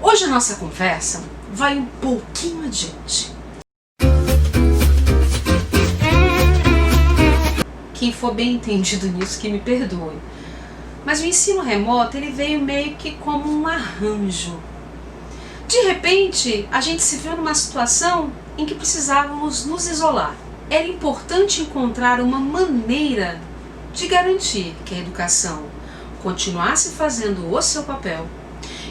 Hoje a nossa conversa vai um pouquinho adiante. Quem for bem entendido nisso, que me perdoe. Mas o ensino remoto, ele veio meio que como um arranjo. De repente, a gente se viu numa situação em que precisávamos nos isolar. Era importante encontrar uma maneira de garantir que a educação continuasse fazendo o seu papel,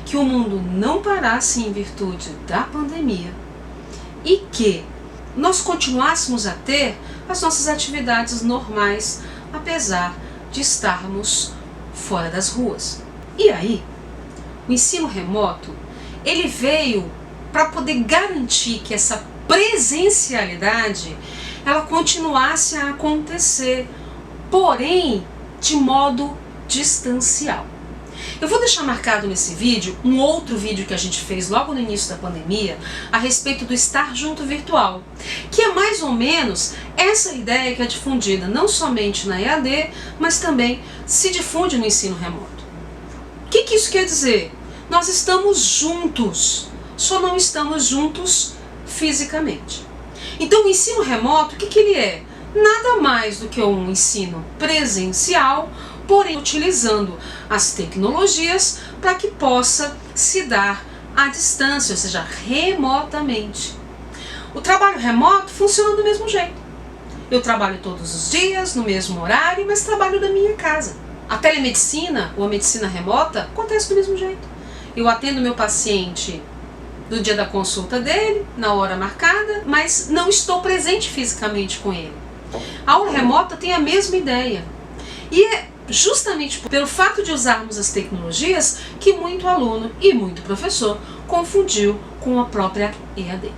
que o mundo não parasse em virtude da pandemia e que nós continuássemos a ter as nossas atividades normais, apesar de estarmos fora das ruas. E aí, o ensino remoto, ele veio para poder garantir que essa presencialidade ela continuasse a acontecer, porém de modo distancial. Eu vou deixar marcado nesse vídeo um outro vídeo que a gente fez logo no início da pandemia a respeito do estar junto virtual, que é mais ou menos essa ideia que é difundida não somente na EAD, mas também se difunde no ensino remoto. O que isso quer dizer? Nós estamos juntos, só não estamos juntos fisicamente. Então o ensino remoto, o que ele é? Nada mais do que um ensino presencial, porém utilizando as tecnologias para que possa se dar à distância, ou seja, remotamente. O trabalho remoto funciona do mesmo jeito. Eu trabalho todos os dias, no mesmo horário, mas trabalho da minha casa. A telemedicina ou a medicina remota acontece do mesmo jeito. Eu atendo meu paciente no dia da consulta dele, na hora marcada, mas não estou presente fisicamente com ele. A aula remota tem a mesma ideia. E é justamente pelo fato de usarmos as tecnologias que muito aluno e muito professor confundiu com a própria EAD.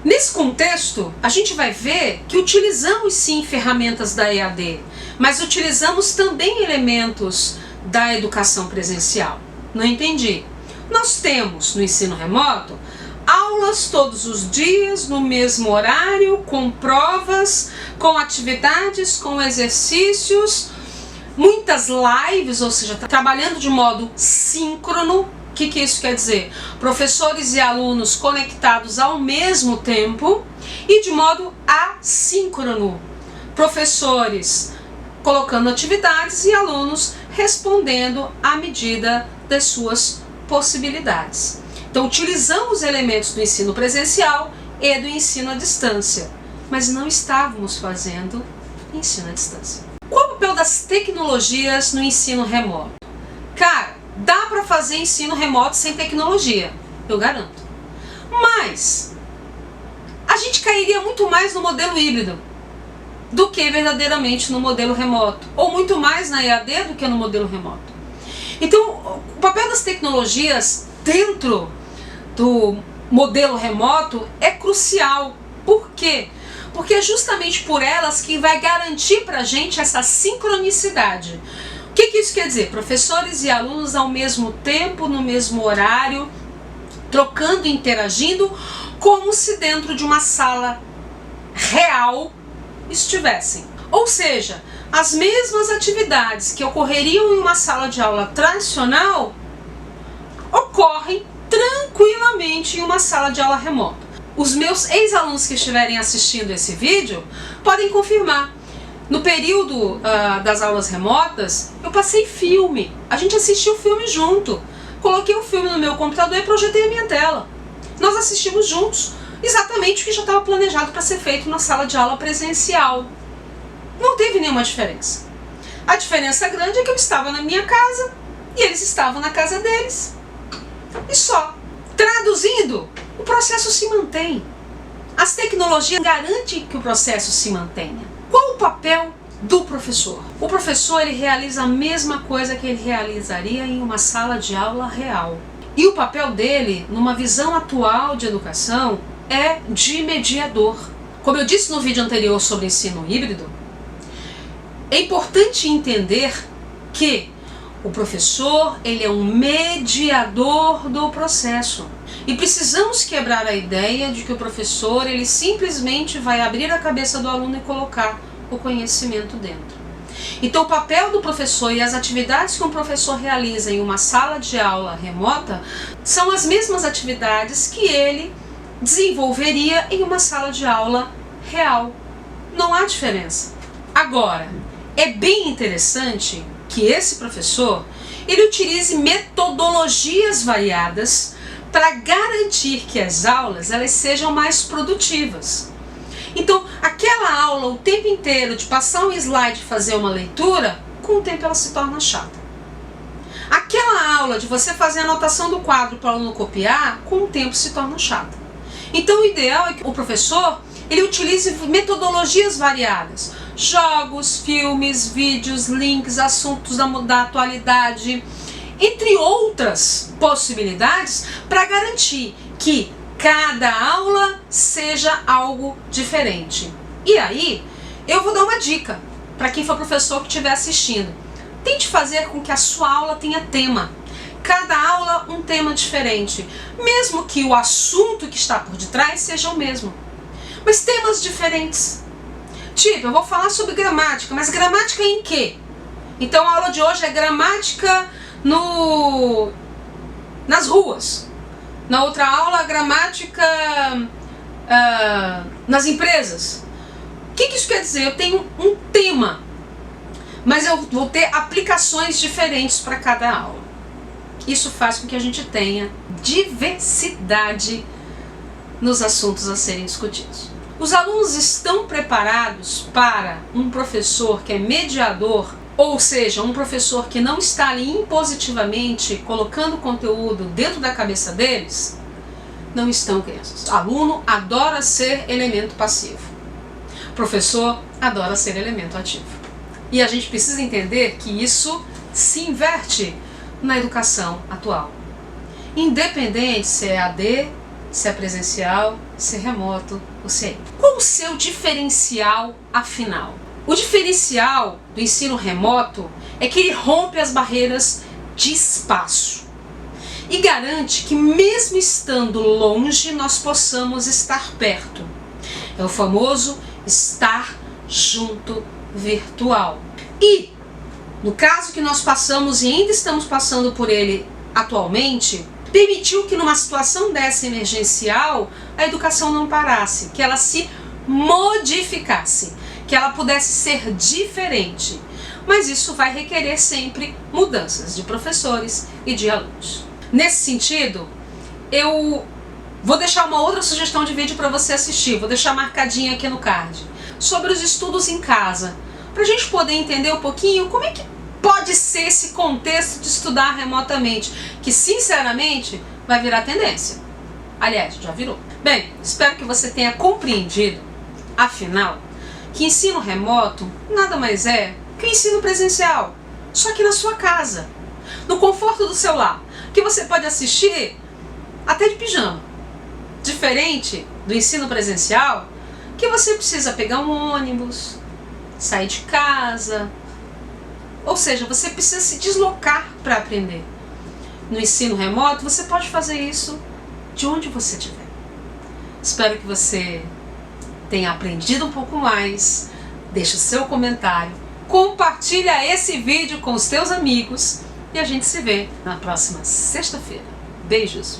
Nesse contexto, a gente vai ver que utilizamos sim ferramentas da EAD, mas utilizamos também elementos da educação presencial. Não entendi. Nós temos no ensino remoto aulas todos os dias, no mesmo horário, com provas, com atividades, com exercícios, muitas lives, ou seja, trabalhando de modo síncrono. O que isso quer dizer? Professores e alunos conectados ao mesmo tempo e de modo assíncrono. Professores colocando atividades e alunos respondendo à medida das suas possibilidades. Então utilizamos elementos do ensino presencial e do ensino à distância, mas não estávamos fazendo ensino à distância. Qual o papel das tecnologias no ensino remoto? Cara, dá para fazer ensino remoto sem tecnologia, eu garanto. Mas a gente cairia muito mais no modelo híbrido do que verdadeiramente no modelo remoto, ou muito mais na EAD do que no modelo remoto. Então, o papel das tecnologias dentro do modelo remoto é crucial. Por quê? Porque é justamente por elas que vai garantir para a gente essa sincronicidade. O que isso quer dizer? Professores e alunos ao mesmo tempo, no mesmo horário, trocando e interagindo, como se dentro de uma sala real estivessem. Ou seja, as mesmas atividades que ocorreriam em uma sala de aula tradicional ocorrem tranquilamente em uma sala de aula remota. Os meus ex-alunos que estiverem assistindo esse vídeo podem confirmar. No período das aulas remotas, eu passei filme. A gente assistiu o filme junto. Coloquei o filme no meu computador e projetei a minha tela. Nós assistimos juntos exatamente o que já estava planejado para ser feito na sala de aula presencial. Não teve nenhuma diferença. A diferença grande é que eu estava na minha casa e eles estavam na casa deles. E só. Traduzindo, o processo se mantém. As tecnologias garantem que o processo se mantenha. Qual o papel do professor? O professor ele realiza a mesma coisa que ele realizaria em uma sala de aula real. E o papel dele, numa visão atual de educação, é de mediador. Como eu disse no vídeo anterior sobre ensino híbrido, é importante entender que o professor ele é um mediador do processo. E precisamos quebrar a ideia de que o professor ele simplesmente vai abrir a cabeça do aluno e colocar o conhecimento dentro. Então o papel do professor e as atividades que um professor realiza em uma sala de aula remota são as mesmas atividades que ele desenvolveria em uma sala de aula real. Não há diferença. Agora, é bem interessante que esse professor ele utilize metodologias variadas para garantir que as aulas elas sejam mais produtivas. Então, aquela aula o tempo inteiro de passar um slide e fazer uma leitura, com o tempo ela se torna chata. Aquela aula de você fazer a anotação do quadro para o aluno copiar, com o tempo se torna chata. Então, o ideal é que o professor ele utilize metodologias variadas. Jogos, filmes, vídeos, links, assuntos da atualidade, entre outras possibilidades, para garantir que cada aula seja algo diferente. E aí, eu vou dar uma dica para quem for professor que estiver assistindo. Tente fazer com que a sua aula tenha tema. Cada aula um tema diferente, mesmo que o assunto que está por detrás seja o mesmo. Mas temas diferentes. Tipo, eu vou falar sobre gramática, mas gramática em quê? Então a aula de hoje é gramática nas ruas. Na outra aula, gramática nas empresas. O que isso quer dizer? Eu tenho um tema, mas eu vou ter aplicações diferentes para cada aula. Isso faz com que a gente tenha diversidade nos assuntos a serem discutidos. Os alunos estão preparados para um professor que é mediador, ou seja, um professor que não está ali impositivamente colocando conteúdo dentro da cabeça deles? Não estão, crianças. Aluno adora ser elemento passivo. Professor adora ser elemento ativo. E a gente precisa entender que isso se inverte na educação atual. Independente se é AD, se é presencial, se é remoto ou se é. Qual o seu diferencial afinal? O diferencial do ensino remoto é que ele rompe as barreiras de espaço e garante que mesmo estando longe nós possamos estar perto. É o famoso estar junto virtual. E no caso que nós passamos e ainda estamos passando por ele atualmente, permitiu que numa situação dessa emergencial a educação não parasse, que ela se modificasse, que ela pudesse ser diferente. Mas isso vai requerer sempre mudanças de professores e de alunos. Nesse sentido, eu vou deixar uma outra sugestão de vídeo para você assistir, vou deixar marcadinha aqui no card, sobre os estudos em casa, para a gente poder entender um pouquinho como é que pode ser esse contexto de estudar remotamente, que sinceramente vai virar tendência. Aliás, já virou. Bem, espero que você tenha compreendido, afinal, que ensino remoto nada mais é que ensino presencial, só que na sua casa, no conforto do seu lar, que você pode assistir até de pijama. Diferente do ensino presencial, que você precisa pegar um ônibus, sair de casa, ou seja, você precisa se deslocar para aprender. No ensino remoto, você pode fazer isso de onde você estiver. Espero que você tenha aprendido um pouco mais. Deixa o seu comentário, compartilha esse vídeo com os teus amigos e a gente se vê na próxima sexta-feira. Beijos!